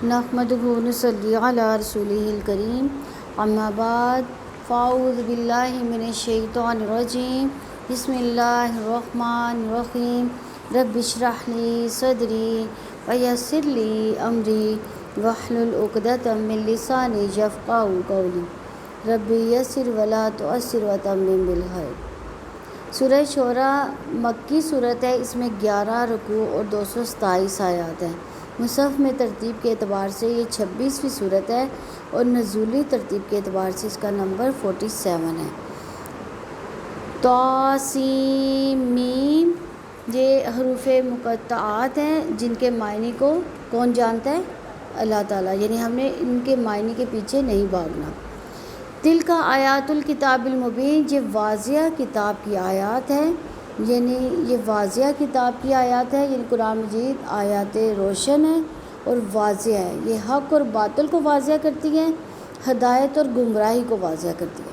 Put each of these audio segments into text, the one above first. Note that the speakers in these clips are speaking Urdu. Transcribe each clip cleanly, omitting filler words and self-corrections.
نحمدہ ونصلی علی رسولہ الکریم اما بعد فاعوذ باللہ من الشیطان الرجیم بسم اللہ الرحمن الرحیم رب اشرح لی صدری ویسر لی امری واحلل عقدۃ من لسانی یفقہوا قولی رب یسر ولا تعسر وتمم بالخیر۔ سورہ شعراء مکی صورت ہے، اس میں 11 رکوع اور 227 آیات ہیں۔ مصحف میں ترتیب کے اعتبار سے یہ 26ویں صورت ہے اور نزولی ترتیب کے اعتبار سے اس کا نمبر 47 ہے۔ طاسیم میم، یہ حروف مقطعات ہیں جن کے معنی کو کون جانتا ہے؟ اللہ تعالیٰ، یعنی ہم نے ان کے معنی کے پیچھے نہیں بھاگنا۔ تلک آیات الکتاب المبین، یہ واضح کتاب کی آیات ہے، یعنی یہ واضح کتاب کی آیات ہے، یعنی قرآن مجید آیات روشن ہے اور واضح ہے۔ یہ حق اور باطل کو واضح کرتی ہیں، ہدایت اور گمراہی کو واضح کرتی ہے۔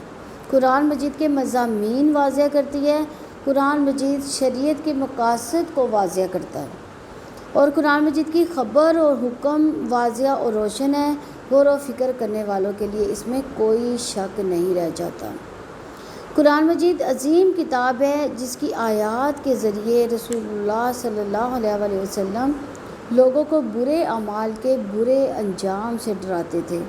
قرآن مجید کے مضامین واضح کرتی ہے، قرآن مجید شریعت کے مقاصد کو واضح کرتا ہے، اور قرآن مجید کی خبر اور حکم واضح اور روشن ہے۔ غور و فکر کرنے والوں کے لیے اس میں کوئی شک نہیں رہ جاتا۔ قرآن مجید عظیم کتاب ہے جس کی آیات کے ذریعے رسول اللہ صلی اللہ علیہ وسلم لوگوں کو برے اعمال کے برے انجام سے ڈراتے تھے،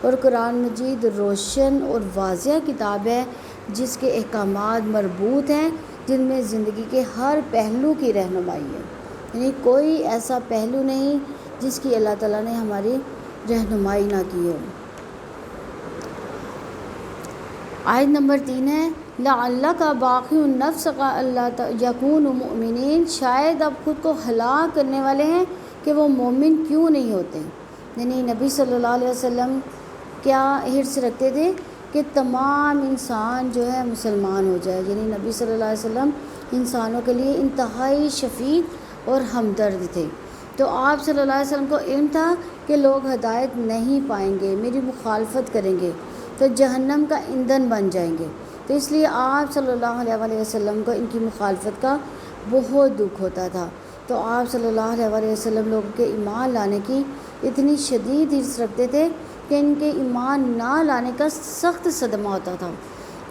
اور قرآن مجید روشن اور واضح کتاب ہے جس کے احکامات مربوط ہیں، جن میں زندگی کے ہر پہلو کی رہنمائی ہے، یعنی کوئی ایسا پہلو نہیں جس کی اللہ تعالیٰ نے ہماری رہنمائی نہ کی ہو۔ آیت نمبر 3 ہے لعلک باخع نفسک الا یکونوا مؤمنین، شاید اب خود کو ہلاک کرنے والے ہیں کہ وہ مومن کیوں نہیں ہوتے۔ یعنی نبی صلی اللہ علیہ وسلم کیا حرص رکھتے تھے کہ تمام انسان جو ہے مسلمان ہو جائے، یعنی نبی صلی اللہ علیہ وسلم انسانوں کے لیے انتہائی شفیق اور ہمدرد تھے۔ تو آپ صلی اللہ علیہ وسلم کو علم تھا کہ لوگ ہدایت نہیں پائیں گے، میری مخالفت کریں گے تو جہنم کا ایندھن بن جائیں گے، تو اس لیے آپ صلی اللہ علیہ وسلم کو ان کی مخالفت کا بہت دکھ ہوتا تھا۔ تو آپ صلی اللہ علیہ وسلم لوگوں کے ایمان لانے کی اتنی شدید حرص رکھتے تھے کہ ان کے ایمان نہ لانے کا سخت صدمہ ہوتا تھا،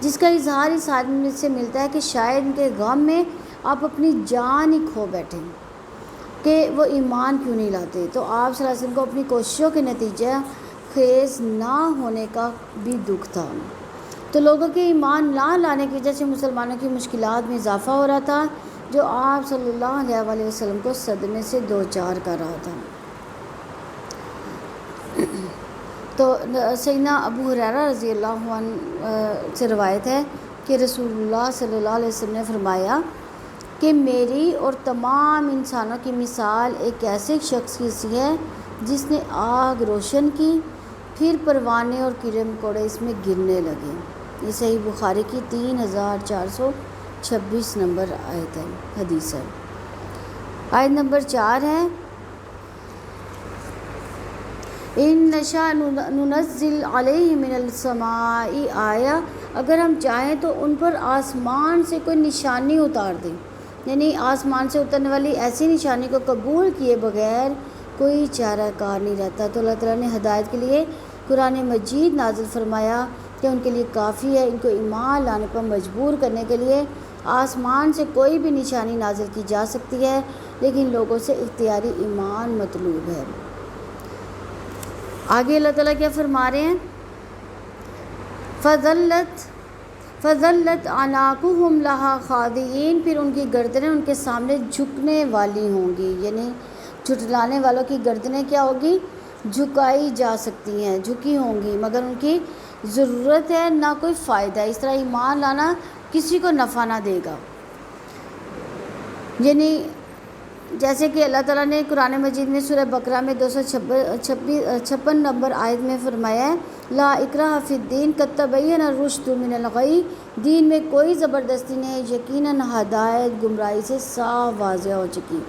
جس کا اظہار اس آدمی سے ملتا ہے کہ شاید ان کے غم میں آپ اپنی جان ہی کھو بیٹھیں کہ وہ ایمان کیوں نہیں لاتے۔ تو آپ صلی اللہ علیہ وسلم کو اپنی کوششوں کے نتیجہ خیز نہ ہونے کا بھی دکھ تھا۔ تو لوگوں کے ایمان نہ لانے کی وجہ سے مسلمانوں کی مشکلات میں اضافہ ہو رہا تھا، جو آپ صلی اللہ علیہ وسلم کو صدمے سے دوچار کر رہا تھا۔ تو سیدنا ابو ہریرہ رضی اللہ عنہ سے روایت ہے کہ رسول اللہ صلی اللہ علیہ وسلم نے فرمایا کہ میری اور تمام انسانوں کی مثال ایک ایسے شخص کی سی ہے جس نے آگ روشن کی، پھر پروانے اور کیڑے مکوڑے اس میں گرنے لگے۔ یہ صحیح بخاری کی 3426 نمبر آیت ہے، حدیث ہے۔ آیت نمبر 4 ہے ان نشاء ننزل علیہم من السماء آیہ، اگر ہم چاہیں تو ان پر آسمان سے کوئی نشانی اتار دیں، یعنی آسمان سے اترنے والی ایسی نشانی کو قبول کیے بغیر کوئی چارہ کار نہیں رہتا۔ تو اللہ تعالیٰ نے ہدایت کے لیے قرآن مجید نازل فرمایا کہ ان کے لیے کافی ہے، ان کو ایمان لانے پر مجبور کرنے کے لیے آسمان سے کوئی بھی نشانی نازل کی جا سکتی ہے، لیکن لوگوں سے اختیاری ایمان مطلوب ہے۔ آگے اللہ تعالیٰ کیا فرما رہے ہیں؟ فَذَلَّتْ أَعْنَاقُهُمْ لَهَا خَاضِعِينَ، پھر ان کی گردنیں ان کے سامنے جھکنے والی ہوں گی، یعنی جھٹلانے والوں کی گردنیں کیا ہوگی؟ جھکائی جا سکتی ہیں، جھکی ہوں گی، مگر ان کی ضرورت ہے نہ کوئی فائدہ۔ اس طرح ایمان لانا کسی کو نفع نہ دے گا، یعنی جیسے کہ اللہ تعالیٰ نے قرآن مجید میں سورہ بقرہ میں 256 نمبر آیت میں فرمایا ہے لا اکراہ فی الدین قد تبین الرشد من الغی، دین میں کوئی زبردستی نہیں، یقیناً ہدایت گمراہی سے صاف واضح ہو چکی۔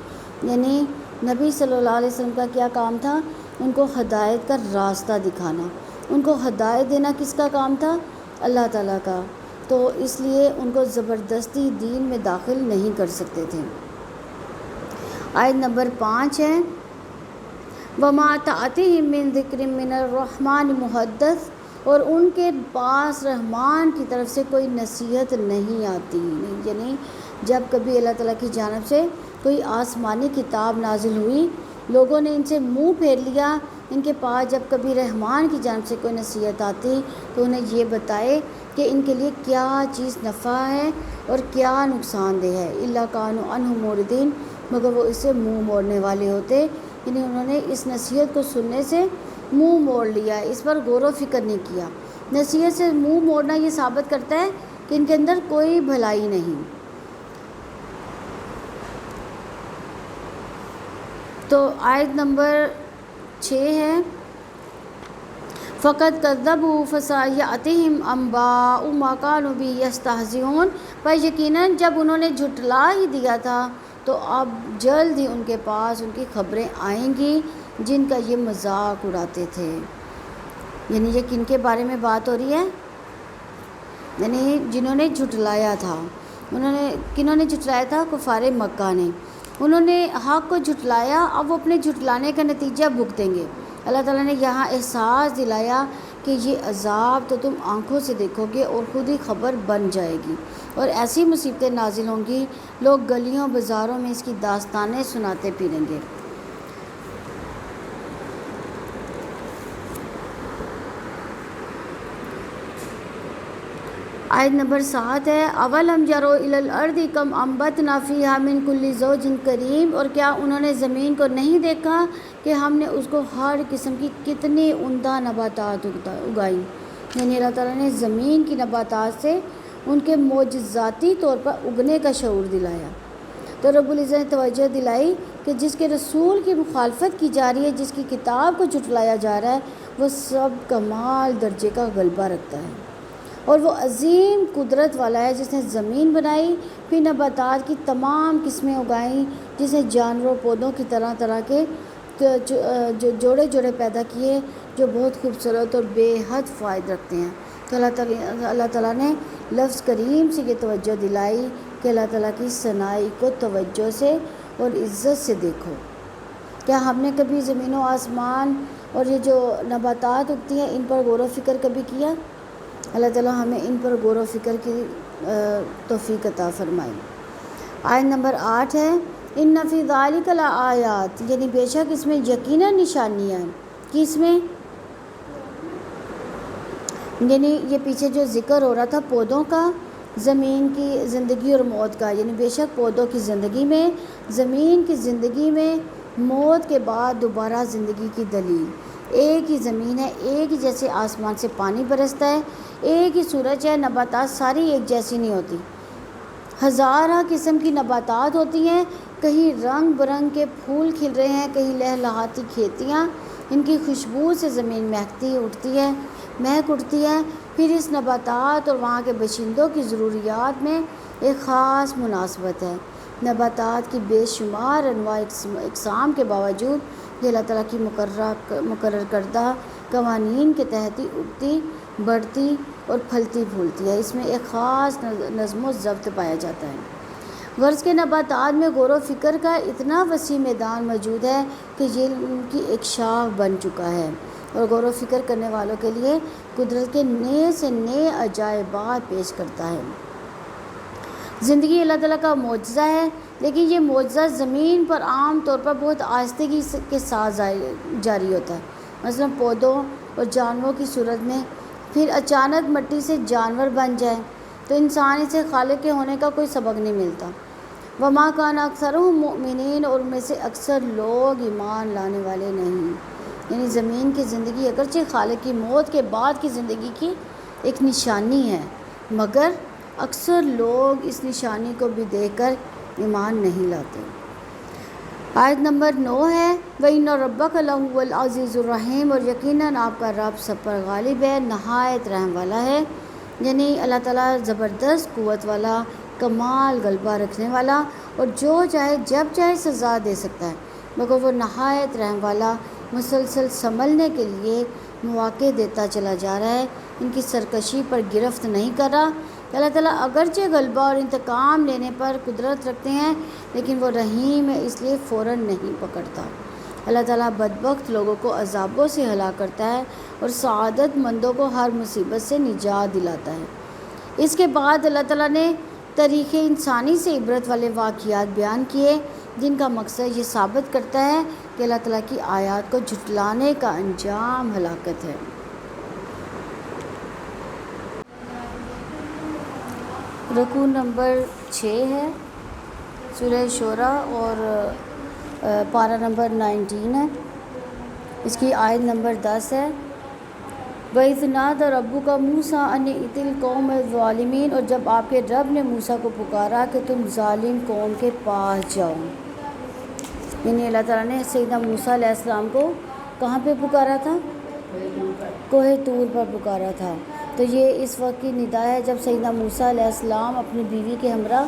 یعنی نبی صلی اللہ علیہ وسلم کا کیا کام تھا؟ ان کو ہدایت کا راستہ دکھانا، ان کو ہدایت دینا کس کا کام تھا؟ اللہ تعالیٰ کا۔ تو اس لیے ان کو زبردستی دین میں داخل نہیں کر سکتے تھے۔ آیت نمبر 5 ہے وما تأتیہم من ذکر من الرحمن محدث، اور ان کے پاس رحمان کی طرف سے کوئی نصیحت نہیں آتی، یعنی جب کبھی اللہ تعالیٰ کی جانب سے کوئی آسمانی کتاب نازل ہوئی، لوگوں نے ان سے منہ پھیر لیا۔ ان کے پاس جب کبھی رحمان کی جانب سے کوئی نصیحت آتی تو انہیں یہ بتائے کہ ان کے لیے کیا چیز نفع ہے اور کیا نقصان دہ ہے، الا کانوا عنہ معرضین، مگر وہ اس سے منہ موڑنے والے ہوتے، یعنی انہوں نے اس نصیحت کو سننے سے منہ موڑ لیا، اس پر غور و فکر نہیں کیا۔ نصیحت سے منہ موڑنا یہ ثابت کرتا ہے کہ ان کے اندر کوئی بھلائی نہیں۔ تو آیت نمبر 6 ہے، فقط کذبوا فسیأتیہم انباء ما کانوا بہ یستہزئون، پر یقیناً جب انہوں نے جھٹلا ہی دیا تھا تو اب جلد ہی ان کے پاس ان کی خبریں آئیں گی جن کا یہ مذاق اڑاتے تھے۔ یعنی یہ کن کے بارے میں بات ہو رہی ہے؟ یعنی جنہوں نے جھٹلایا تھا، کنہوں نے جھٹلایا تھا؟ کفار مکہ نے۔ انہوں نے حق کو جھٹلایا، اب وہ اپنے جھٹلانے کا نتیجہ بھگتیں گے۔ اللہ تعالیٰ نے یہاں احساس دلایا کہ یہ عذاب تو تم آنکھوں سے دیکھو گے اور خود ہی خبر بن جائے گی، اور ایسی مصیبتیں نازل ہوں گی، لوگ گلیوں بازاروں میں اس کی داستانیں سناتے پھریں گے۔ آیت نمبر 7 ہے، اولم یروا الی الارض کم انبتنا فیہا من کل زوج کریم، اور کیا انہوں نے زمین کو نہیں دیکھا کہ ہم نے اس کو ہر قسم کی کتنی عمدہ نباتات اگائیں۔ یعنی اللہ تعالیٰ نے زمین کی نباتات سے ان کے معجزاتی طور پر اگنے کا شعور دلایا۔ تو رب العزت نے توجہ دلائی کہ جس کے رسول کی مخالفت کی جا رہی ہے، جس کی کتاب کو جھٹلایا جا رہا ہے، وہ سب کمال درجے کا غلبہ رکھتا ہے، اور وہ عظیم قدرت والا ہے جس نے زمین بنائی، پھر نباتات کی تمام قسمیں اگائیں، جس نے جانوروں پودوں کی طرح طرح کے جو جوڑے جوڑے پیدا کیے جو بہت خوبصورت اور بے حد فائدہ رکھتے ہیں۔ تو اللہ تعالیٰ نے لفظ کریم سے یہ توجہ دلائی کہ اللہ تعالیٰ کی ثنائی کو توجہ سے اور عزت سے دیکھو۔ کیا ہم نے کبھی زمین و آسمان اور یہ جو نباتات اگتی ہیں ان پر غور و فکر کبھی کیا؟ اللہ تعالیٰ ہمیں ان پر غور و فکر کی توفیق عطا فرمائے۔ آیت نمبر 8 ہے، ان فی ذلک لآیات، یعنی بے شک اس میں یقیناً نشانیاں ہیں۔ کس میں؟ یعنی یہ پیچھے جو ذکر ہو رہا تھا پودوں کا، زمین کی زندگی اور موت کا، یعنی بے شک پودوں کی زندگی میں، زمین کی زندگی میں موت کے بعد دوبارہ زندگی کی دلیل۔ ایک ہی زمین ہے، ایک ہی جیسے آسمان سے پانی برستا ہے، ایک ہی سورج ہے، نباتات ساری ایک جیسی نہیں ہوتی، ہزارہ قسم کی نباتات ہوتی ہیں، کہیں رنگ برنگ کے پھول کھل رہے ہیں، کہیں لہلہاتی کھیتیاں، ان کی خوشبو سے زمین مہک اٹھتی ہے۔ پھر اس نباتات اور وہاں کے باشندوں کی ضروریات میں ایک خاص مناسبت ہے۔ نباتات کی بے شمار انواع اقسام کے باوجود یہ اللہ تعالیٰ کی مقرر کردہ قوانین کے تحت ہی اگتی، بڑھتی اور پھلتی پھولتی ہے۔ اس میں ایک خاص نظم و ضبط پایا جاتا ہے۔ غرض کے نباتات میں غور و فکر کا اتنا وسیع میدان موجود ہے کہ یہ ان کی ایک شاخ بن چکا ہے، اور غور و فکر کرنے والوں کے لیے قدرت کے نئے سے نئے عجائبات پیش کرتا ہے۔ زندگی اللہ تعالیٰ کا معجزہ ہے، لیکن یہ معجزہ زمین پر عام طور پر بہت آہستگی کے ساتھ جاری ہوتا ہے۔ مثلا پودوں اور جانوروں کی صورت میں پھر اچانک مٹی سے جانور بن جائے تو انسان اسے خالق کے ہونے کا کوئی سبق نہیں ملتا۔ وما کان اکثرهم مؤمنین، اور ان میں سے اکثر لوگ ایمان لانے والے نہیں۔ یعنی زمین کی زندگی اگرچہ خالق کی موت کے بعد کی زندگی کی ایک نشانی ہے، مگر اکثر لوگ اس نشانی کو بھی دیکھ کر ایمان نہیں لاتے۔ آیت نمبر 9 ہے، وَإِنَّ رَبَّكَ لَهُوَ الْعَزِيزُ الرَّحِيمُ، اور یقیناً آپ کا رب سب پر غالب ہے، نہایت رحم والا ہے۔ یعنی اللہ تعالیٰ زبردست قوت والا، کمال غلبہ رکھنے والا، اور جو چاہے جب چاہے سزا دے سکتا ہے، مگر وہ نہایت رحم والا مسلسل سنبھلنے کے لیے مواقع دیتا چلا جا رہا ہے، ان کی سرکشی پر گرفت نہیں کر رہا۔ اللہ تعالیٰ اگرچہ غلبہ اور انتقام لینے پر قدرت رکھتے ہیں، لیکن وہ رحیم ہے، اس لیے فوراً نہیں پکڑتا۔ اللہ تعالیٰ بدبخت لوگوں کو عذابوں سے ہلاک کرتا ہے اور سعادت مندوں کو ہر مصیبت سے نجات دلاتا ہے۔ اس کے بعد اللہ تعالیٰ نے تاریخ انسانی سے عبرت والے واقعات بیان کیے جن کا مقصد یہ ثابت کرتا ہے کہ اللہ تعالیٰ کی آیات کو جھٹلانے کا انجام ہلاکت ہے۔ رکوع نمبر 6 ہے سورہ شورى اور پارہ نمبر 19 ہے، اس کی آیت نمبر 10 ہے۔ وَإِذْ نَادَى رَبُّكَ مُوسَىٰ أَنِ ائْتِ الْقَوْمَ الظَّالِمِينَ، اور جب آپ کے رب نے موسیٰ کو پکارا کہ تم ظالم قوم کے پاس جاؤ، یعنی اللہ تعالیٰ نے سیدنا موسیٰ علیہ السلام کو کہاں پہ پکارا تھا؟ کوہ طور پر پکارا تھا۔ تو یہ اس وقت کی ندا ہے جب سیدنا موسیٰ علیہ السلام اپنی بیوی کے ہمراہ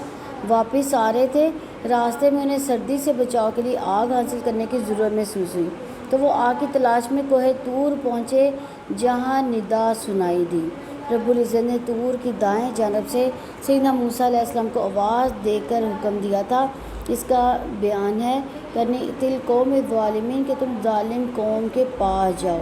واپس آ رہے تھے، راستے میں انہیں سردی سے بچاؤ کے لیے آگ حاصل کرنے کی ضرورت محسوس ہوئی، تو وہ آگ کی تلاش میں کوہ طور پہنچے جہاں ندا سنائی دی۔ رب العزت نے طور کی دائیں جانب سے سیدنا موسیٰ علیہ السلام کو آواز دے کر حکم دیا تھا۔ اس کا بیان ہے کرنے ائتل قوم الظالمین کہ تم ظالم قوم کے پاس جاؤ۔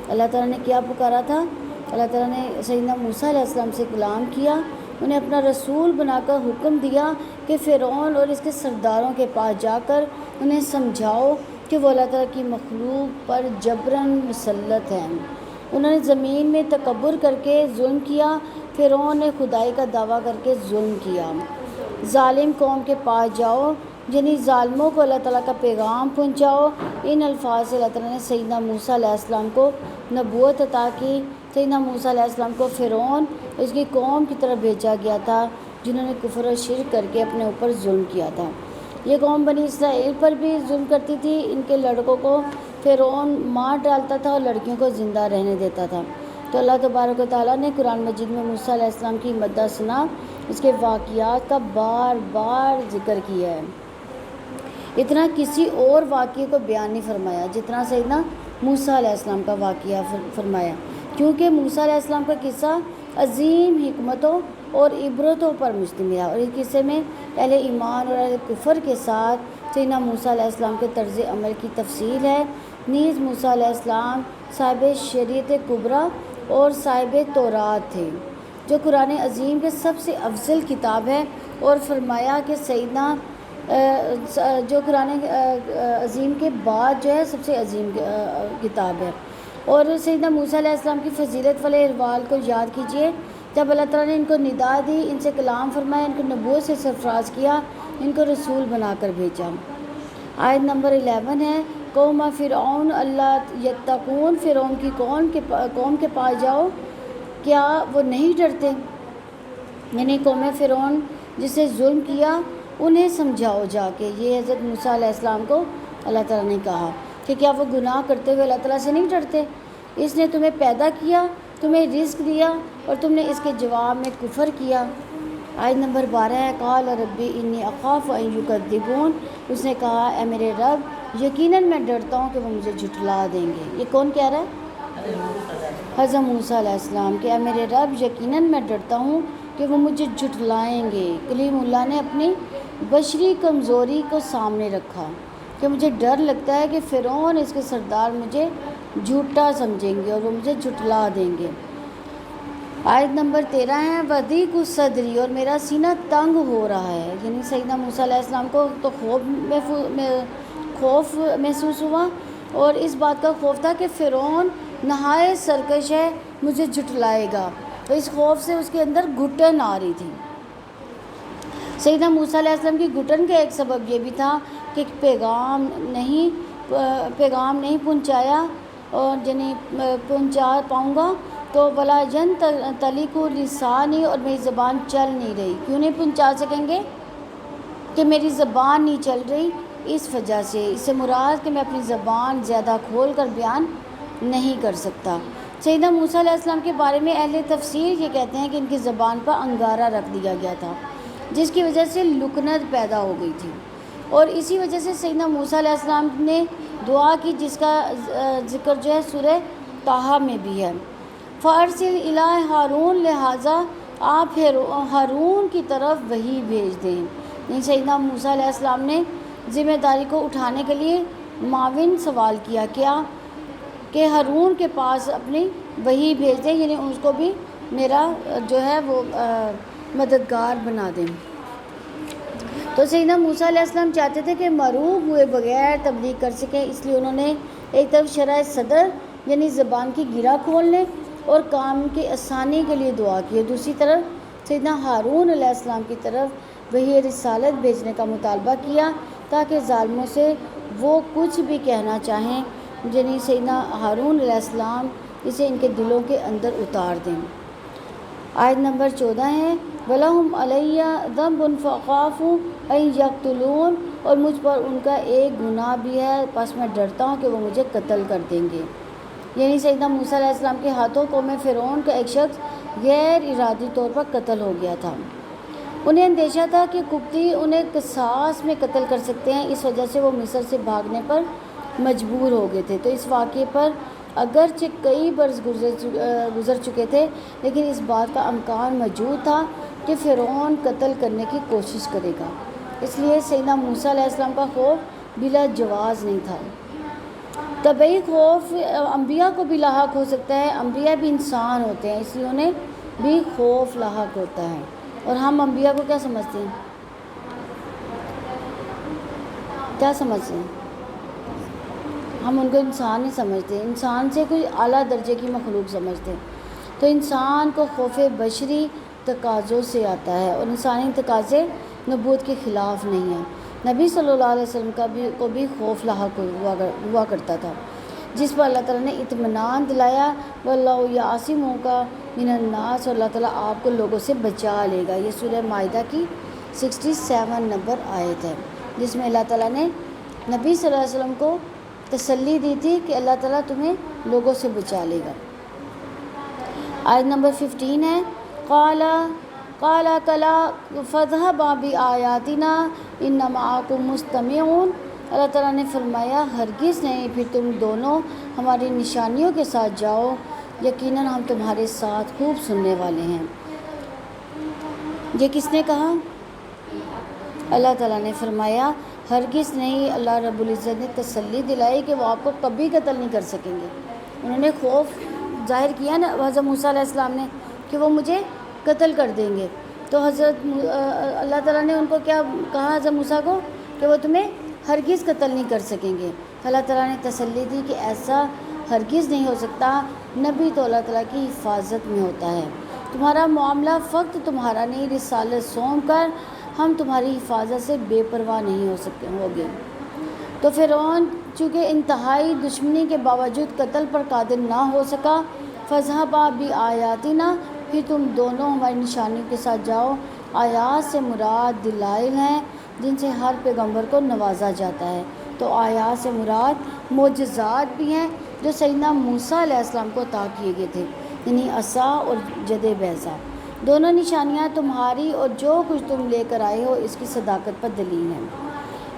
اللہ تعالیٰ نے کیا پکارا تھا؟ اللہ تعالیٰ نے سیدنا موسیٰ علیہ السلام سے کلام کیا، انہیں اپنا رسول بنا کر حکم دیا کہ فرعون اور اس کے سرداروں کے پاس جا کر انہیں سمجھاؤ کہ وہ اللہ تعالیٰ کی مخلوق پر جبراً مسلط ہیں۔ انہوں نے زمین میں تکبر کر کے ظلم کیا، فرعون نے خدائی کا دعویٰ کر کے ظلم کیا۔ ظالم قوم کے پاس جاؤ، یعنی ظالموں کو اللہ تعالیٰ کا پیغام پہنچاؤ۔ ان الفاظ سے اللہ تعالیٰ نے سیدنا موسیٰ علیہ السلام کو نبوت عطا کی۔ سیدنا موسیٰ علیہ السلام کو فرعون اس کی قوم کی طرف بھیجا گیا تھا جنہوں نے کفر و شرک کر کے اپنے اوپر ظلم کیا تھا۔ یہ قوم بنی اسرائیل پر بھی ظلم کرتی تھی، ان کے لڑکوں کو فرعون مار ڈالتا تھا اور لڑکیوں کو زندہ رہنے دیتا تھا۔ تو اللہ تبارک و تعالیٰ نے قرآن مجید میں موسیٰ علیہ السلام کی مدح ثنا، اس کے واقعات کا بار بار ذکر کیا ہے۔ اتنا کسی اور واقعے کو بیان نہیں فرمایا جتنا سیدنا موسیٰ علیہ السلام کا واقعہ فرمایا، کیونکہ موسیٰ علیہ السلام کا قصہ عظیم حکمتوں اور عبرتوں پر مشتمل ہے، اور اس قصے میں اہل ایمان اور اہل کفر کے ساتھ سیدنا موسیٰ علیہ السلام کے طرز عمل کی تفصیل ہے۔ نیز موسیٰ علیہ السلام صاحب شریعت کبریٰ اور صاحب تورات تھے، جو قرآن عظیم کے سب سے افضل کتاب ہے، اور فرمایا کہ سیدنا جو قرآن عظیم کے بعد جو ہے سب سے عظیم کتاب ہے۔ اور سیدنا موسیٰ علیہ السلام کی فضیلت والے احوال کو یاد کیجئے، جب اللہ تعالیٰ نے ان کو ندا دی، ان سے کلام فرمایا، ان کو نبوت سے سرفراز کیا، ان کو رسول بنا کر بھیجا۔ آیت نمبر 11 ہے قوم فرعون اللہ یتقون، فرعون کی قوم کے پاس جاؤ، کیا وہ نہیں ڈرتے؟ یعنی قوم فرعون جس سے ظلم کیا انہیں سمجھاؤ جا کے۔ یہ حضرت موسیٰ علیہ السلام کو اللہ تعالیٰ نے کہا کہ کیا وہ گناہ کرتے ہوئے اللہ تعالیٰ سے نہیں ڈرتے؟ اس نے تمہیں پیدا کیا، تمہیں رزق دیا، اور تم نے اس کے جواب میں کفر کیا۔ آیت نمبر 12 ہے قال ربی انی اخاف ان یکذبون، اس نے کہا اے میرے رب یقیناً میں ڈرتا ہوں کہ وہ مجھے جھٹلا دیں گے۔ یہ کون کہہ رہا ہے؟ حضرت موسیٰ علیہ السلام کہ اے میرے رب یقیناً میں ڈرتا ہوں کہ وہ مجھے جھٹلائیں گے۔ کلیم اللہ نے اپنی بشری کمزوری کو سامنے رکھا کہ مجھے ڈر لگتا ہے کہ فرعون اس کے سردار مجھے جھوٹا سمجھیں گے اور وہ مجھے جھٹلا دیں گے۔ آیت نمبر 13 ہے وضیق صدری، اور میرا سینہ تنگ ہو رہا ہے، یعنی سیدنا موسیٰ علیہ السلام کو تو خوف محسوس ہوا، اور اس بات کا خوف تھا کہ فرعون نہایت سرکش ہے، مجھے جھٹلائے گا، تو اس خوف سے اس کے اندر گھٹن آ رہی تھی۔ سیدنا موسیٰ علیہ السلام کی گھٹن کا ایک سبب یہ بھی تھا کہ پیغام نہیں پہنچایا، اور یعنی پہنچا پاؤں گا تو بلا جن تلیق لسانی، اور میری زبان چل نہیں رہی۔ کیوں نہیں پہنچا سکیں گے؟ کہ میری زبان نہیں چل رہی، اس وجہ سے، اس سے مراد کہ میں اپنی زبان زیادہ کھول کر بیان نہیں کر سکتا۔ سیدنا موسیٰ علیہ السلام کے بارے میں اہل تفسیر یہ کہتے ہیں کہ ان کی زبان پر انگارہ رکھ دیا گیا تھا، جس کی وجہ سے لکنت پیدا ہو گئی تھی، اور اسی وجہ سے سیدنا موسیٰ علیہ السلام نے دعا کی، جس کا ذکر جو ہے سورہ طٰہٰ میں بھی ہے۔ فَأَرْسِلْ إِلَىٰ ہارون، لہٰذا آپ ہارون کی طرف وحی بھیج دیں۔ یعنی سیدنا موسیٰ علیہ السلام نے ذمہ داری کو اٹھانے کے لیے معاون سوال کیا کیا کہ ہارون کے پاس اپنی وحی بھیج دیں، یعنی اس کو بھی میرا جو ہے وہ مددگار بنا دیں۔ تو سیدنا موسیٰ علیہ السلام چاہتے تھے کہ معروف ہوئے بغیر تبلیغ کر سکیں، اس لیے انہوں نے ایک طرف شرح صدر یعنی زبان کی گرہ کھولنے اور کام کی آسانی کے لیے دعا کی، دوسری طرف سیدنا ہارون علیہ السلام کی طرف وحی رسالت بھیجنے کا مطالبہ کیا تاکہ ظالموں سے وہ کچھ بھی کہنا چاہیں یعنی سیدنا ہارون علیہ السلام اسے ان کے دلوں کے اندر اتار دیں۔ آیت نمبر 14 ہے وَلَهُمْ عَلَيَّ ذَنْبٌ فَأَخَافُ أَن يَقْتُلُونِ، اور مجھ پر ان کا ایک گناہ بھی ہے، پس میں ڈرتا ہوں کہ وہ مجھے قتل کر دیں گے۔ یعنی سیدنا موسیٰ علیہ السلام کے ہاتھوں قوم فرعون کا ایک شخص غیر ارادی طور پر قتل ہو گیا تھا۔ انہیں اندیشہ تھا کہ قبطی انہیں قصاص میں قتل کر سکتے ہیں، اس وجہ سے وہ مصر سے بھاگنے پر مجبور ہو گئے تھے۔ تو اس واقعے پر اگرچہ کئی برس گزر چکے تھے، لیکن اس بات کا امکان موجود تھا کہ فرعون قتل کرنے کی کوشش کرے گا، اس لیے سیدنا موسیٰ علیہ السلام کا خوف بلا جواز نہیں تھا۔ طبعی خوف انبیاء کو بھی لاحق ہو سکتا ہے، انبیاء بھی انسان ہوتے ہیں، اس لیے انہیں بھی خوف لاحق ہوتا ہے، اور ہم انبیاء کو کیا سمجھتے ہیں؟ کیا سمجھتے ہیں؟ ہم ان کو انسان نہیں سمجھتے، انسان سے کوئی اعلیٰ درجے کی مخلوق سمجھتے ہیں۔ تو انسان کو خوف بشری تقاضوں سے آتا ہے، اور انسانی تقاضے نبوت کے خلاف نہیں ہیں۔ نبی صلی اللہ علیہ وسلم کو بھی خوف لاحق ہوا کرتا تھا، جس پر اللہ تعالیٰ نے اطمینان دلایا وَاللَّهُ يَعْصِمُكَ مِنَ النَّاسِ، اور اللہ تعالیٰ آپ کو لوگوں سے بچا لے گا۔ یہ سورہ مائدہ کی 67 نمبر آیت ہے، جس میں اللہ تعالیٰ نے نبی صلی اللہ علیہ وسلم کو تسلی دی تھی کہ اللہ تعالیٰ تمہیں لوگوں سے بچا لے گا۔ آیت نمبر 15 ہے قَالَ كَلَا فَاذْهَبَا بِآيَاتِنَا إِنَّ مَعَكُمْ مُسْتَمِعُونَ، اللہ تعالیٰ نے فرمایا ہرگز نہیں، پھر تم دونوں ہماری نشانیوں کے ساتھ جاؤ، یقیناً ہم تمہارے ساتھ خوب سننے والے ہیں۔ یہ کس نے کہا؟ اللہ تعالیٰ نے فرمایا ہرگز نہیں۔ اللہ رب العزت نے تسلی دلائی کہ وہ آپ کو کبھی قتل نہیں کر سکیں گے۔ انہوں نے خوف ظاہر کیا نا حضرت موسیٰ علیہ السلام نے کہ وہ مجھے قتل کر دیں گے، تو اللہ تعالیٰ نے ان کو کیا کہا حضرت موسیٰ کو کہ وہ تمہیں ہرگز قتل نہیں کر سکیں گے۔ اللہ تعالیٰ نے تسلی دی کہ ایسا ہرگز نہیں ہو سکتا، نبی تو اللہ تعالیٰ کی حفاظت میں ہوتا ہے، تمہارا معاملہ فقط تمہارا نہیں، رسالت سونپ کر ہم تمہاری حفاظت سے بے پرواہ نہیں ہو گے۔ تو فرعون چونکہ انتہائی دشمنی کے باوجود قتل پر قادر نہ ہو سکا، فَاذْهَبَا بِآيَاتِنَا، پھر تم دونوں ہماری نشانیوں کے ساتھ جاؤ۔ آیات سے مراد دلائل ہیں جن سے ہر پیغمبر کو نوازا جاتا ہے، تو آیات سے مراد معجزات بھی ہیں جو سیدنا موسیٰ علیہ السلام کو عطا کیے گئے تھے، یعنی عصا اور جد بیضا۔ دونوں نشانیاں تمہاری اور جو کچھ تم لے کر آئے ہو اس کی صداقت پر دلیل ہیں۔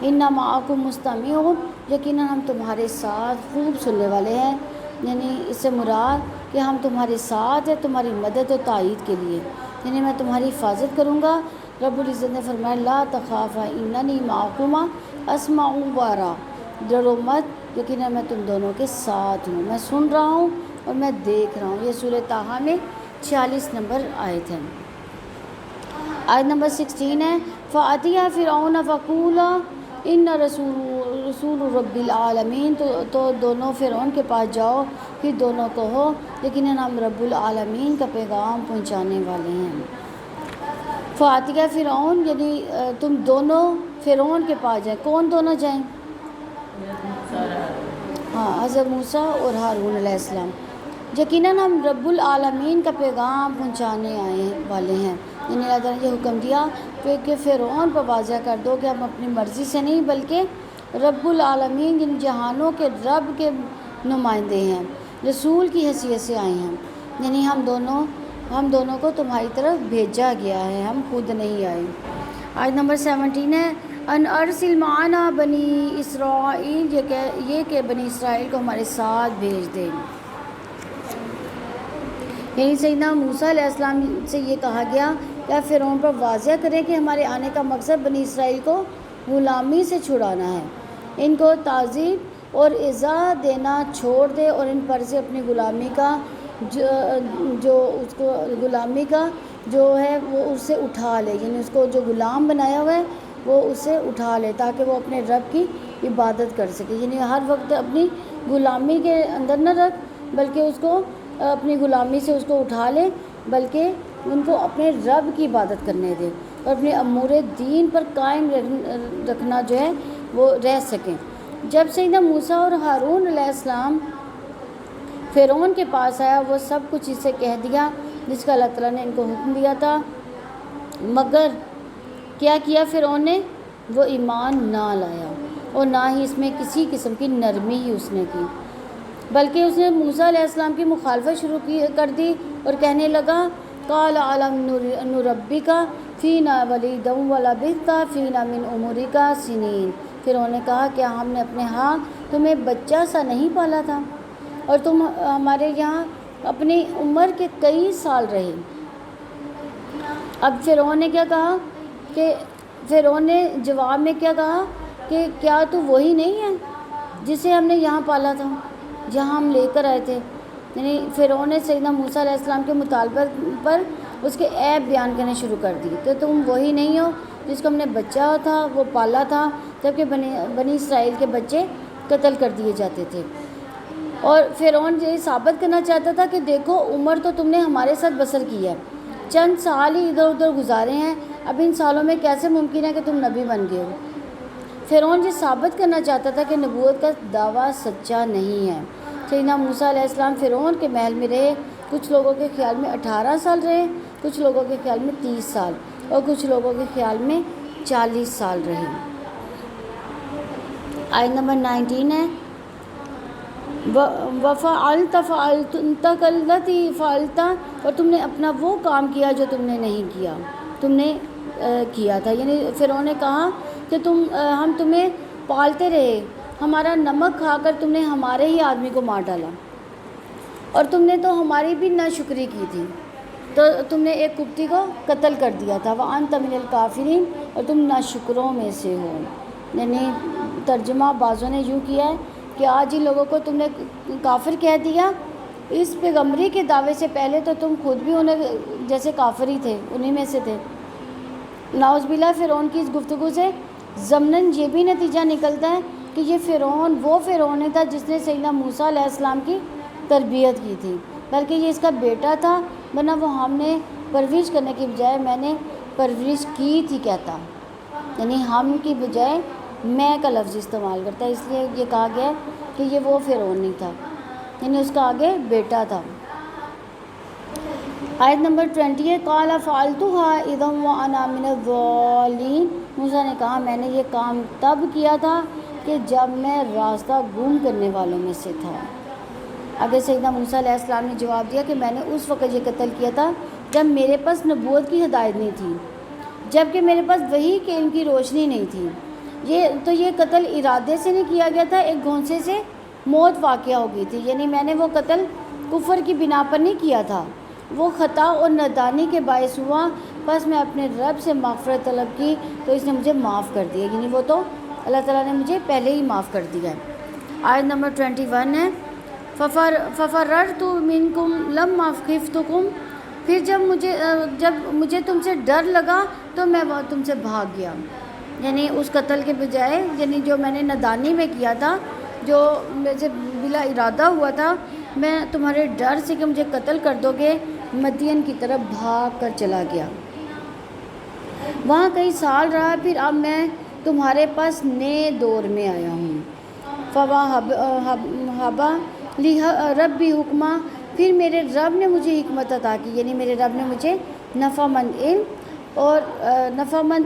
اِنَّ مَعَكُمْ مُسْتَمِعُونَ، یقیناً ہم تمہارے ساتھ خوب سننے والے ہیں، یعنی اس سے مراد کہ ہم تمہارے ساتھ ہیں تمہاری مدد و تائید کے لیے، یعنی میں تمہاری حفاظت کروں گا۔ رب العزت نے فرمایا لا تخافا اننی معکما اسمع و ارا، ڈرو مت، یقیناً میں تم دونوں کے ساتھ ہوں، میں سن رہا ہوں اور میں دیکھ رہا ہوں۔ یہ سورہ طٰہٰ میں 46 نمبر آیت ہے۔ آیت نمبر 16 ہے فَأَتِيَا فِرْعَوْنَ فَقُولَا إِنَّ رَسُولُ رَبِّ الْعَالَمِينَ، تو دونوں فرعون کے پاس جاؤ، پھر دونوں کہو لیکن ہم رب العالمین کا پیغام پہنچانے والے ہیں۔ فَأَتِيَا فرعون یعنی تم دونوں فرعون کے پاس جائیں۔ کون دونوں جائیں؟ ہاں، حضرت موسیٰ اور ہارون علیہ السلام۔ یقیناً ہم رب العالمین کا پیغام پہنچانے والے ہیں، یعنی اللہ تعالیٰ نے یہ حکم دیا کہ فرعون پر واضح کر دو کہ ہم اپنی مرضی سے نہیں بلکہ رب العالمین جن جہانوں کے رب کے نمائندے ہیں، رسول کی حیثیت سے آئے ہیں، یعنی ہم دونوں کو تمہاری طرف بھیجا گیا ہے، ہم خود نہیں آئے۔ آیت نمبر 17 ہے ان ارسل معنا بنی اسرائیل، یہ کہ بنی اسرائیل کو ہمارے ساتھ بھیج دیں۔ یعنی سیدنا موسیٰ علیہ السلام سے یہ کہا گیا کہ آپ فرعون پر واضح کریں کہ ہمارے آنے کا مقصد بنی اسرائیل کو غلامی سے چھڑانا ہے، ان کو تعذیب اور ایزا دینا چھوڑ دے اور ان پر سے اپنی غلامی کا جو اس کو غلامی کا جو ہے وہ اس سے اٹھا لے، یعنی اس کو جو غلام بنایا ہوا ہے وہ اسے اٹھا لے تاکہ وہ اپنے رب کی عبادت کر سکے، یعنی ہر وقت اپنی غلامی کے اندر نہ رکھ بلکہ اس کو اپنی غلامی سے اس کو اٹھا لے، بلکہ ان کو اپنے رب کی عبادت کرنے دے اور اپنے امور دین پر قائم رکھنا جو ہے وہ رہ سکیں۔ جب سیدنا موسیٰ اور ہارون علیہ السلام فرعون کے پاس آیا، وہ سب کچھ اسے کہہ دیا جس کا اللہ تعالیٰ نے ان کو حکم دیا تھا، مگر کیا کیا فرعون نے؟ وہ ایمان نہ لایا اور نہ ہی اس میں کسی قسم کی نرمی ہی اس نے کی، بلکہ اس نے موسیٰ علیہ السلام کی مخالفت شروع کر دی اور کہنے لگا قال علم نربک فینا ولیدا ولبثت فینا من عمرک سنین۔ فرعون نے کہا کیا ہم نے اپنے ہاں تمہیں بچہ سا نہیں پالا تھا اور تم ہمارے یہاں اپنی عمر کے کئی سال رہے۔ اب فرعون نے کیا کہا کہ فرعون نے جواب میں کیا کہا کہ کیا تو وہی نہیں ہے جسے ہم نے یہاں پالا تھا، جہاں ہم لے کر آئے تھے؟ یعنی فرعون نے سیدنا موسیٰ علیہ السلام کے مطالبت پر اس کے عیب بیان کرنے شروع کر دی کہ تم وہی نہیں ہو جس کو ہم نے بچہ تھا وہ پالا تھا، جبکہ بنی اسرائیل کے بچے قتل کر دیے جاتے تھے۔ اور فرعون یہ ثابت کرنا چاہتا تھا کہ دیکھو عمر تو تم نے ہمارے ساتھ بسر کی ہے، چند سال ہی ادھر ادھر گزارے ہیں، اب ان سالوں میں کیسے ممکن ہے کہ تم نبی بن گئے ہو؟ فرعون یہ ثابت کرنا چاہتا تھا کہ نبوت کا دعویٰ سچا نہیں ہے۔ سیدنا موسیٰ علیہ السلام فرعون کے محل میں رہے، کچھ لوگوں کے خیال میں 18 سال رہے، کچھ لوگوں کے خیال میں 30 سال اور کچھ لوگوں کے خیال میں 40 سال رہے۔ آیت نمبر 19 ہے وَفَعَلْتَ فَعَلْتَكَ الَّتِي فَعَلْتَ، اور تم نے اپنا وہ کام کیا جو تم نے نہیں کیا، تم نے کیا تھا۔ یعنی فرعون نے کہا کہ ہم تمہیں پالتے رہے، ہمارا نمک کھا کر تم نے ہمارے ہی آدمی کو مار ڈالا اور تم نے تو ہماری بھی ناشکری کی تھی، تو تم نے ایک کبتی کو قتل کر دیا تھا، وَأَنْتَ مِنَ الْكَافِرِينَ، اور تم ناشکروں میں سے ہو۔ یعنی ترجمہ بعضوں نے یوں کیا ہے کہ آج ہی لوگوں کو تم نے کافر کہہ دیا، اس پیغمبری کے دعوے سے پہلے تو تم خود بھی انہیں جیسے کافر ہی تھے، انہی میں سے تھے۔ نعوذ باللہ، فرعون کی اس گفتگو سے ضمناً یہ بھی نتیجہ نکلتا ہے کہ یہ فرعون وہ فرعون تھا جس نے سیدنا موسیٰ علیہ السلام کی تربیت کی تھی، بلکہ یہ اس کا بیٹا تھا، ورنہ وہ ہم نے پرورش کرنے کی بجائے میں نے پرورش کی تھی کہتا، یعنی ہم کی بجائے میں کا لفظ استعمال کرتا ہے، اس لیے یہ کہا گیا ہے کہ یہ وہ فرعون نہیں تھا، یعنی اس کا آگے بیٹا تھا۔ آیت نمبر 20 ہے قَالَ فَعَلْتُهَا إِذًا وَأَنَا مِنَ الضَّالِّينَ۔ موسیٰ نے کہا میں نے یہ کام تب کیا تھا کہ جب میں راستہ گم کرنے والوں میں سے تھا۔ آگے سیدنا موسیٰ علیہ السلام نے جواب دیا کہ میں نے اس وقت یہ قتل کیا تھا جب میرے پاس نبوت کی ہدایت نہیں تھی، جبکہ میرے پاس وحی کے علم کی روشنی نہیں تھی۔ یہ قتل ارادے سے نہیں کیا گیا تھا، ایک گھونسے سے موت واقع ہو گئی تھی، یعنی میں نے وہ قتل کفر کی بنا پر نہیں کیا تھا، وہ خطا اور نادانی کے باعث ہوا، بس میں اپنے رب سے مغفرت طلب کی تو اس نے مجھے معاف کر دیا، یعنی وہ تو اللہ تعالیٰ نے مجھے پہلے ہی معاف کر دیا ہے۔ آیت نمبر 21 ہے فَفَرَرْتُ مِنْكُمْ لَمَّا خِفْتُكُمْ، پھر جب مجھے تم سے ڈر لگا تو میں تم سے بھاگ گیا، یعنی اس قتل کے بجائے، یعنی جو میں نے نادانی میں کیا تھا، جو مجھے بلا ارادہ ہوا تھا، میں تمہارے ڈر سے کہ مجھے قتل کر دو گے مدین کی طرف بھاگ کر چلا گیا، وہاں کئی سال رہا، پھر اب میں تمہارے پاس نئے دور میں آیا ہوں۔ فَوَهَبَ لِي رَبِّي حُکْمًا، پھر میرے رب نے مجھے حکمت عطا کی، یعنی میرے رب نے مجھے نفع مند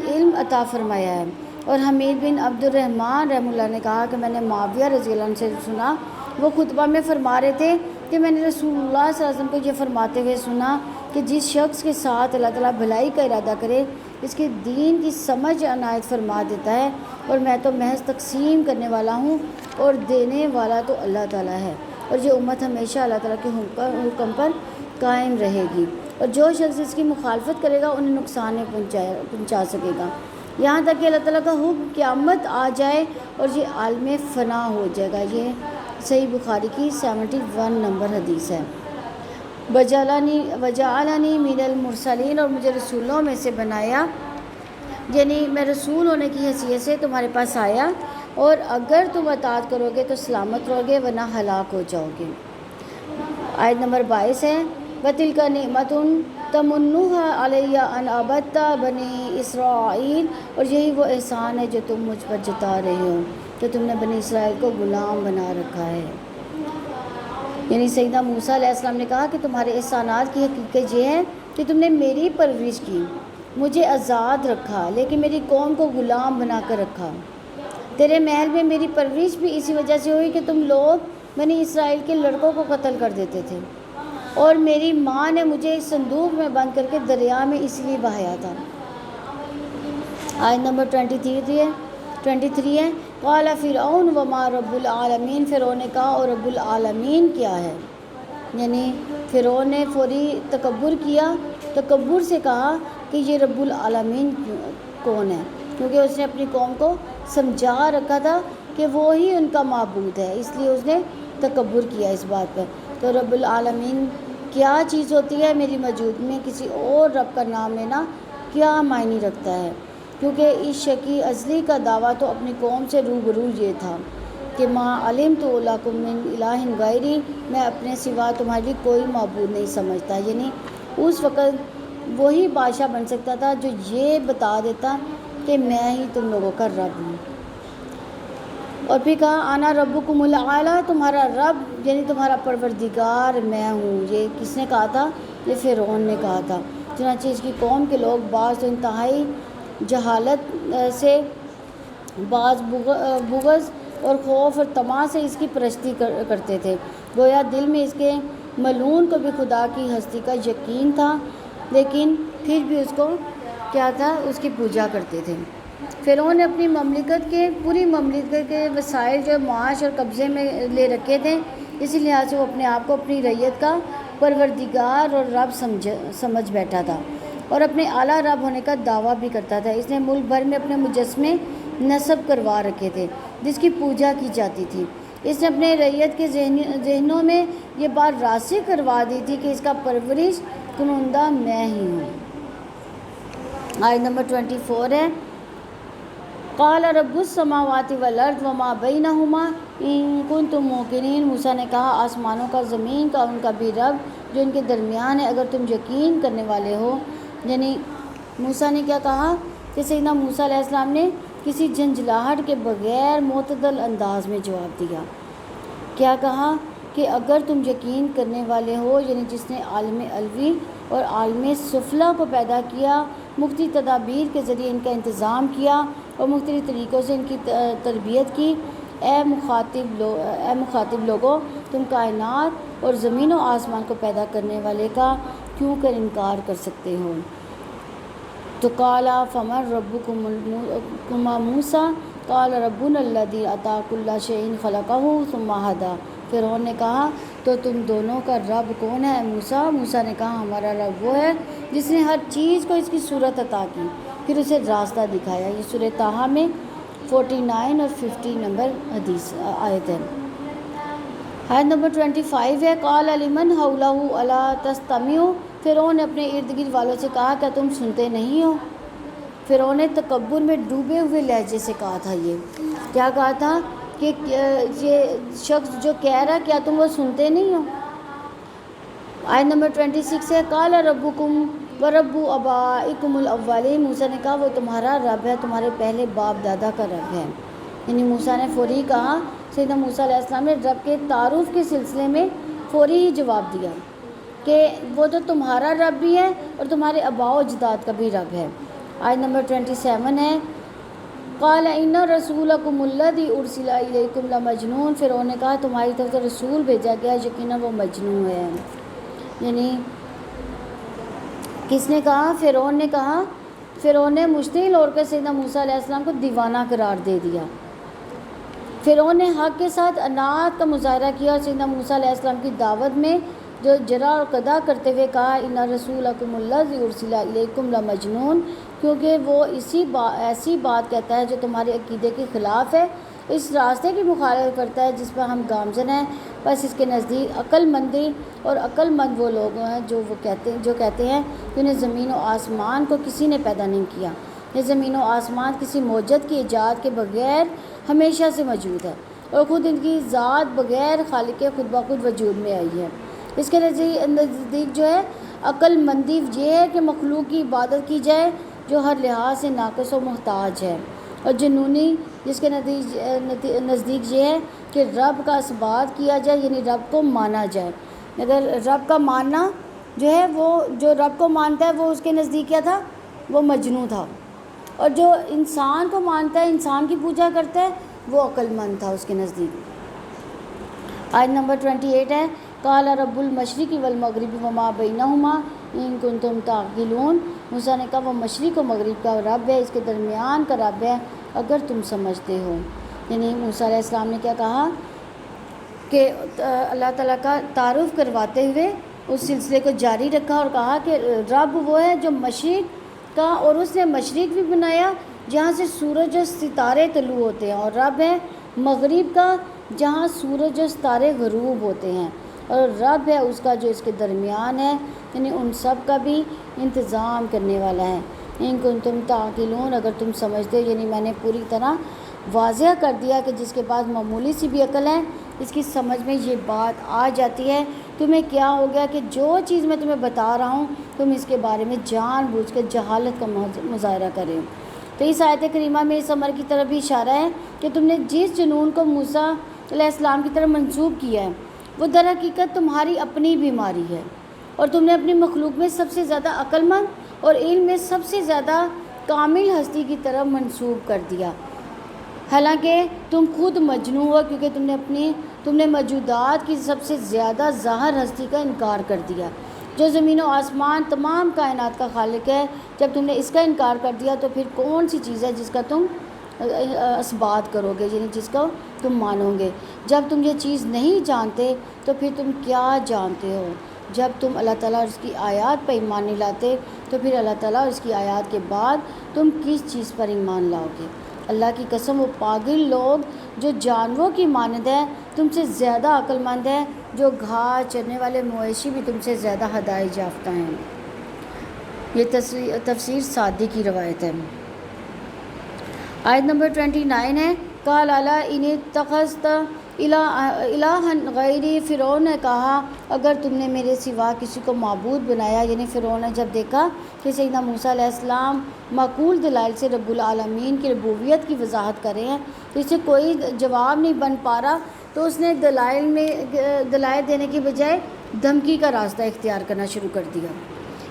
علم عطا فرمایا ہے۔ اور حمید بن عبد الرحمن رحمہ اللہ نے کہا کہ میں نے معاویہ رضی اللہ عنہ سے سنا، وہ خطبہ میں فرما رہے تھے کہ میں نے رسول اللہ صلی اللہ علیہ وسلم کو یہ فرماتے ہوئے سنا کہ جس شخص کے ساتھ اللہ تعالیٰ بھلائی کا ارادہ کرے اس کے دین کی سمجھ عنایت فرما دیتا ہے، اور میں تو محض تقسیم کرنے والا ہوں اور دینے والا تو اللہ تعالیٰ ہے، اور یہ امت ہمیشہ اللہ تعالیٰ کے حکم پر قائم رہے گی، اور جو شخص اس کی مخالفت کرے گا انہیں نقصان نہیں پہنچا سکے گا۔ یہاں تک کہ اللہ تعالیٰ کا حکم قیامت آ جائے اور یہ عالم فنا ہو جائے گا۔ یہ صحیح بخاری کی 71 نمبر حدیث ہے۔ وجعلنی من المرسلین، اور مجھے رسولوں میں سے بنایا، یعنی میں رسول ہونے کی حیثیت سے تمہارے پاس آیا، اور اگر تم اطاعت کرو گے تو سلامت رہو گے ورنہ ہلاک ہو جاؤ گے۔ آیت نمبر 22 ہے، وَتِلْكَ نِعْمَةٌ تَمُنُّهَا عَلَيَّ أَنْ عَبَدْتَ بَنِي اسرائیل، اور یہی وہ احسان ہے جو تم مجھ پر جتا رہے ہو کہ تم نے بنی اسرائیل کو غلام بنا رکھا ہے۔ یعنی سیدنا موسیٰ علیہ السلام نے کہا کہ تمہارے احسانات کی حقیقت یہ ہے کہ تم نے میری پرورش کی، مجھے آزاد رکھا، لیکن میری قوم کو غلام بنا کر رکھا۔ تیرے محل میں میری پرورش بھی اسی وجہ سے ہوئی کہ تم لوگ بنی اسرائیل کے لڑکوں کو قتل کر دیتے تھے، اور میری ماں نے مجھے اس صندوق میں بند کر کے دریا میں اس لیے بہایا تھا۔ آیت نمبر 23 ہے، قال فرعون وما رب العالمین، فرعون نے کہا اور رب العالمین کیا ہے؟ یعنی فرعون نے فوری تکبر سے کہا کہ یہ رب العالمین کون ہے، کیونکہ اس نے اپنی قوم کو سمجھا رکھا تھا کہ وہی ان کا معبود ہے، اس لیے اس نے تکبر کیا اس بات پر۔ تو رب العالمین کیا چیز ہوتی ہے؟ میری موجودگی میں کسی اور رب کا نام لینا کیا معنی رکھتا ہے؟ کیونکہ اس شقی ازلی کا دعویٰ تو اپنی قوم سے روبرو یہ تھا کہ ما علمت لکم من الہ غیری، میں اپنے سوا تمہاری کوئی معبود نہیں سمجھتا۔ یعنی اس وقت وہی بادشاہ بن سکتا تھا جو یہ بتا دیتا کہ میں ہی تم لوگوں کا رب ہوں۔ اور پھر کہا انا ربکم الاعلی، تمہارا رب یعنی تمہارا پروردگار میں ہوں۔ یہ کس نے کہا تھا؟ یہ فرعون نے کہا تھا۔ چنانچہ اس کی قوم کے لوگ بعض تو انتہائی جہالت سے، بعض بغض اور خوف اور طمع سے اس کی پرستی کرتے تھے، گویا دل میں اس کے ملعون کو بھی خدا کی ہستی کا یقین تھا، لیکن پھر بھی اس کو کیا تھا؟ اس کی پوجا کرتے تھے۔ فرعون نے اپنی پوری مملکت کے وسائل جو معاش اور قبضے میں لے رکھے تھے، اسی لحاظ سے وہ اپنے آپ کو اپنی رعیت کا پروردگار اور رب سمجھ بیٹھا تھا، اور اپنے اعلیٰ رب ہونے کا دعویٰ بھی کرتا تھا۔ اس نے ملک بھر میں اپنے مجسمے نصب کروا رکھے تھے جس کی پوجا کی جاتی تھی۔ اس نے اپنے رعیت کے ذہنوں میں یہ بات راسخ کروا دی تھی کہ اس کا پرورش کنندہ میں ہی ہوں۔ آیت نمبر 24 ہے، قال رب السماوات والارض وما بینہما ان کنتم موقنین، موسیٰ نے کہا آسمانوں کا زمین کا ان کا بھی رب جو ان کے درمیان ہے اگر تم یقین کرنے والے ہو۔ یعنی موسیٰ نے کیا کہا کہ سیدنا موسیٰ علیہ السلام نے کسی جھنجھلاہٹ کے بغیر معتدل انداز میں جواب دیا۔ کیا کہا کہ اگر تم یقین کرنے والے ہو، یعنی جس نے عالم علوی اور عالم سفلی کو پیدا کیا، مختلف تدابیر کے ذریعے ان کا انتظام کیا اور مختلف طریقوں سے ان کی تربیت کی، اے مخاطب لوگوں، تم کائنات اور زمین و آسمان کو پیدا کرنے والے کا کیوں کر انکار کر سکتے ہو؟ تو قالا فمن ربکم موسیٰ قال ربنا الذی اعطی کل شیء خلقہ ثم ہدی، فرعون نے کہا تو تم دونوں کا رب کون ہے موسیٰ؟ موسیٰ نے کہا ہمارا رب وہ ہے جس نے ہر چیز کو اس کی صورت عطا کی پھر اسے راستہ دکھایا۔ یہ سورہ طٰہٰ میں 49 اور 50 نمبر حدیث آیت ہے۔ آیت نمبر 25 ہے، قال لمن حولہ الا تستمعوا، فرعون نے اپنے ارد گرد والوں سے کہا کیا تم سنتے نہیں ہو؟ فرعون نے تکبر میں ڈوبے ہوئے لہجے سے کہا تھا، یہ کیا کہا تھا کہ یہ شخص جو کہہ رہا کیا تم وہ سنتے نہیں ہو؟ آیت نمبر 26 ہے، قال ربکم ورب آبائکم الاولین، موسیٰ نے کہا وہ تمہارا رب ہے، تمہارے پہلے باپ دادا کا رب ہے۔ یعنی موسیٰ نے فوری کہا، سیدنا موسیٰ علیہ السلام نے رب کے تعارف کے سلسلے میں فوری ہی جواب دیا کہ وہ تو تمہارا رب بھی ہے اور تمہارے آباء و اجداد کا بھی رب ہے۔ آیت نمبر 27 ہے، قال ان رسولکم الذی ارسل الیکم لمجنون، فرعون نے کہا تمہاری طرف سے رسول بھیجا گیا یقیناً وہ مجنون ہے۔ یعنی کس نے کہا؟ فرعون نے کہا، فرعون نے مشتعل ہو کر سیدنا موسیٰ علیہ السلام کو دیوانہ قرار دے دیا۔ فرعون نے حق کے ساتھ عناد کا مظاہرہ کیا اور سیدنا موسیٰ علیہ السلام کی دعوت میں جو جرا اور قدا کرتے ہوئے کہا ان رسولکم الذی ارسل الیکم لمجنون، کیونکہ وہ ایسی بات کہتا ہے جو تمہارے عقیدے کے خلاف ہے، اس راستے کی مخالفت کرتا ہے جس پر ہم گامزن ہیں۔ بس اس کے نزدیک عقل مندی اور عقل مند وہ لوگ ہیں جو کہتے ہیں کہ انہیں زمین و آسمان کو کسی نے پیدا نہیں کیا، یہ زمین و آسمان کسی موجد کی ایجاد کے بغیر ہمیشہ سے موجود ہے اور خود ان کی ذات بغیر خالق کے خود بخود وجود میں آئی ہے۔ اس کے نزدیک جو ہے عقل مندی یہ ہے کہ مخلوق کی عبادت کی جائے جو ہر لحاظ سے ناقص و محتاج ہے، اور جنونی جس کے نزدیک یہ ہے کہ رب کا اثبات کیا جائے، یعنی رب کو مانا جائے۔ اگر رب کا ماننا جو ہے وہ جو رب کو مانتا ہے وہ اس کے نزدیک کیا تھا، وہ مجنون تھا، اور جو انسان کو مانتا ہے، انسان کی پوجا کرتا ہے، وہ عقل مند تھا اس کے نزدیک۔ آیت نمبر 28 ہے قال رب المشرق والمغرب وما بینہما ان کنتم تعقلون، موسیٰ نے کہا وہ مشرق و مغرب کا رب ہے، اس کے درمیان کا رب ہے اگر تم سمجھتے ہو۔ یعنی موسیٰ علیہ السلام نے کیا کہا کہ اللہ تعالیٰ کا تعارف کرواتے ہوئے اس سلسلے کو جاری رکھا اور کہا کہ رب وہ ہے جو مشرق کا، اور اس نے مشرق بھی بنایا جہاں سے سورج اور ستارے طلوع ہوتے ہیں، اور رب ہے مغرب کا جہاں سورج اور ستارے غروب ہوتے ہیں، اور رب ہے اس کا جو اس کے درمیان ہے، یعنی ان سب کا بھی انتظام کرنے والا ہے۔ ان کنتم تعقلون، اگر تم سمجھتے ہو، یعنی میں نے پوری طرح واضح کر دیا کہ جس کے پاس معمولی سی بھی عقل ہے اس کی سمجھ میں یہ بات آ جاتی ہے۔ تمہیں کیا ہو گیا کہ جو چیز میں تمہیں بتا رہا ہوں تم اس کے بارے میں جان بوجھ کر جہالت کا مظاہرہ کریں۔ تو اس آیت کریمہ میں اس امر کی طرف بھی اشارہ ہے کہ تم نے جس جنون کو موسیٰ علیہ السلام کی طرف منسوب کیا ہے وہ در حقیقت تمہاری اپنی بیماری ہے، اور تم نے اپنی مخلوق میں سب سے زیادہ عقل مند اور علم میں سب سے زیادہ کامل ہستی کی طرف منسوب کر دیا، حالانکہ تم خود مجنون ہو کیونکہ تم نے موجودات کی سب سے زیادہ ظاہر ہستی کا انکار کر دیا جو زمین و آسمان تمام کائنات کا خالق ہے۔ جب تم نے اس کا انکار کر دیا تو پھر کون سی چیز ہے جس کا تم اثبات کرو گے، یعنی جس کو تم مانو گے؟ جب تم یہ چیز نہیں جانتے تو پھر تم کیا جانتے ہو؟ جب تم اللہ تعالیٰ اور اس کی آیات پر ایمان نہیں لاتے تو پھر اللہ تعالیٰ اور اس کی آیات کے بعد تم کس چیز پر ایمان لاؤ گے؟ اللہ کی قسم وہ پاگل لوگ جو جانوروں کی مانند ہے تم سے زیادہ عقل مند ہے، جو گھاس چرنے والے مویشی بھی تم سے زیادہ ہدایت یافتہ ہیں۔ یہ تفسیر سعدی کی روایت ہے۔ آیت نمبر 29 ہے قال الا ان اتخذت الہا غیری، فرعون نے کہا اگر تم نے میرے سوا کسی کو معبود بنایا، یعنی فرعون نے جب دیکھا کہ سیدنا موسیٰ علیہ السلام معقول دلائل سے رب العالمین کی ربوبیت کی وضاحت کر رہے ہیں تو اس سے کوئی جواب نہیں بن پا رہا، تو اس نے دلائل دینے کی بجائے دھمکی کا راستہ اختیار کرنا شروع کر دیا۔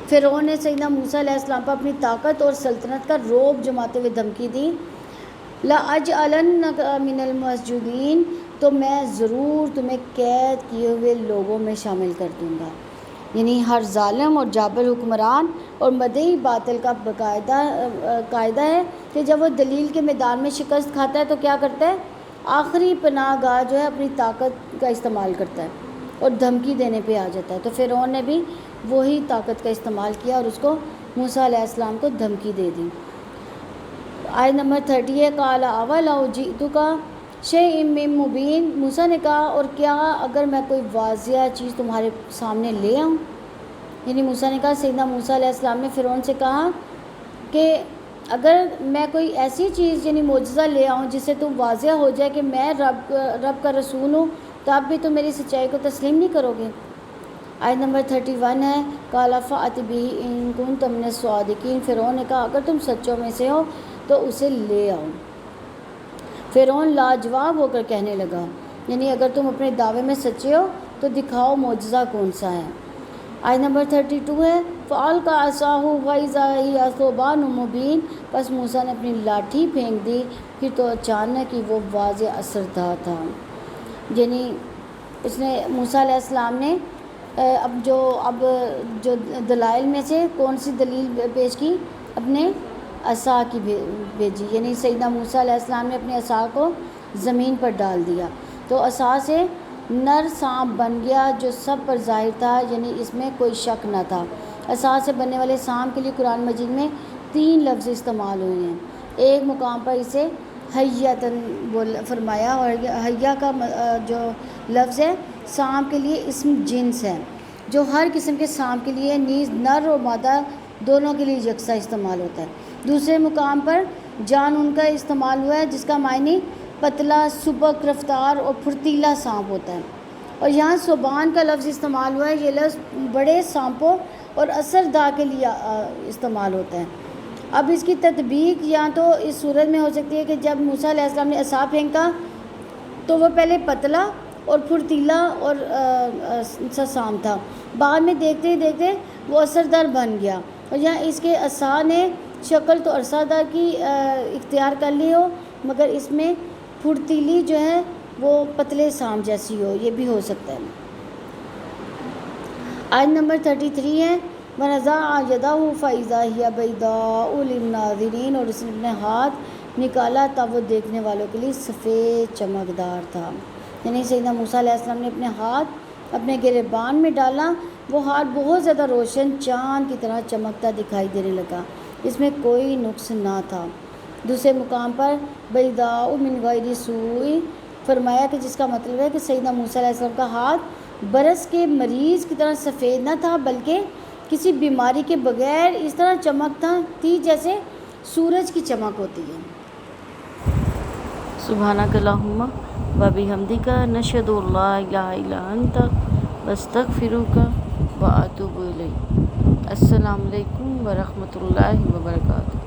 فرعون نے سیدنا موسیٰ علیہ السلام پر اپنی طاقت اور سلطنت کا رعب جماتے ہوئے دھمکی دی، لَأَجْعَلَنَّكَ مِنَ الْمَسْجُونِينَ، تو میں ضرور تمہیں قید کیے ہوئے لوگوں میں شامل کر دوں گا۔ یعنی ہر ظالم اور جابر حکمران اور مدعی باطل کا قاعدہ ہے کہ جب وہ دلیل کے میدان میں شکست کھاتا ہے تو کیا کرتا ہے؟ آخری پناہ گاہ جو ہے اپنی طاقت کا استعمال کرتا ہے اور دھمکی دینے پہ آ جاتا ہے۔ تو فرعون نے بھی وہی طاقت کا استعمال کیا اور اس کو موسیٰ علیہ السلام کو دھمکی دے دی۔ آیت نمبر 30 ہے قال اولو جئتک شیء مبین، موسیٰ نے کہا اور کیا اگر میں کوئی واضح چیز تمہارے سامنے لے آؤں؟ یعنی موسیٰ نے کہا، سیدنا موسیٰ علیہ السلام نے فرعون سے کہا کہ اگر میں کوئی ایسی چیز یعنی معجزہ لے آؤں جس سے تم واضح ہو جائے کہ میں رب کا رسول ہوں، تب بھی تم میری سچائی کو تسلیم نہیں کرو گے۔ آیت نمبر 31 ہے قال فأت بہ ان کنتم من الصادقین، فرعون نے کہا اگر تم سچوں میں سے ہو تو اسے لے آؤ۔ فرعون لاجواب ہو کر کہنے لگا، یعنی اگر تم اپنے دعوے میں سچے ہو تو دکھاؤ معجزہ کون سا ہے۔ آیت نمبر 32 ہے فألقى عصاه فإذا هي ثعبان مبین، پس موسیٰ نے اپنی لاٹھی پھینک دی پھر تو اچانک ہی وہ واضح اثردار تھا۔ یعنی اس نے موسیٰ علیہ السلام نے اب جو دلائل میں سے کون سی دلیل پیش کی؟ اپنے عصا کی بھیجی، یعنی سیدنا موسیٰ علیہ السلام نے اپنے عصا کو زمین پر ڈال دیا تو عصا سے نر سانپ بن گیا جو سب پر ظاہر تھا، یعنی اس میں کوئی شک نہ تھا۔ عصا سے بننے والے سانپ کے لیے قرآن مجید میں 3 لفظ استعمال ہوئے ہیں۔ ایک مقام پر اسے حیاتن فرمایا، اور حیا کا جو لفظ ہے سانپ کے لیے اسم جنس ہے جو ہر قسم کے سانپ کے لیے نیز نر اور مادہ دونوں کے لیے یکساں استعمال ہوتا ہے۔ دوسرے مقام پر جان ان کا استعمال ہوا ہے جس کا معنی پتلا، سبک رفتار اور پھرتیلا سانپ ہوتا ہے، اور یہاں صوبان کا لفظ استعمال ہوا ہے۔ یہ لفظ بڑے سانپوں اور اثردار کے لیے استعمال ہوتا ہے۔ اب اس کی تطبیق یا تو اس صورت میں ہو سکتی ہے کہ جب موسیٰ علیہ السلام نے عصا پھینکا تو وہ پہلے پتلا اور پھرتیلا اور سا سانپ تھا، بعد میں دیکھتے ہی دیکھتے وہ اثردار بن گیا، اور یہاں اس کے عصا نے شکل تو اثردار کی اختیار کر لی ہو مگر اس میں پھرتیلی جو ہے وہ پتلے سانپ جیسی ہو، یہ بھی ہو سکتا ہے۔ آیت نمبر 33 ہے وَنَزَعَ يَدَهُ فَإِذَا هِيَ بَيْضَاءُ لِلنَّاظِرِينَ، اور اس نے اپنے ہاتھ نکالا تب وہ دیکھنے والوں کے لیے سفید چمکدار تھا۔ یعنی سیدنا موسیٰ علیہ السلام نے اپنے ہاتھ اپنے گریبان میں ڈالا، وہ ہاتھ بہت زیادہ روشن چاند کی طرح چمکتا دکھائی دینے لگا، اس میں کوئی نقص نہ تھا۔ دوسرے مقام پر بیضاء من غیر سوء فرمایا کہ جس کا مطلب ہے کہ سیدنا موسیٰ علیہ السلام کا ہاتھ برس کے مریض کی طرح سفید نہ تھا بلکہ کسی بیماری کے بغیر اس طرح چمکتا تھی جیسے سورج کی چمک ہوتی ہے۔ سبحانک اللہم و بحمدک نشہد ان لا الہ الا انت نستغفرک و اتوب الیک۔ السلام علیکم ورحمۃ اللہ وبرکاتہ۔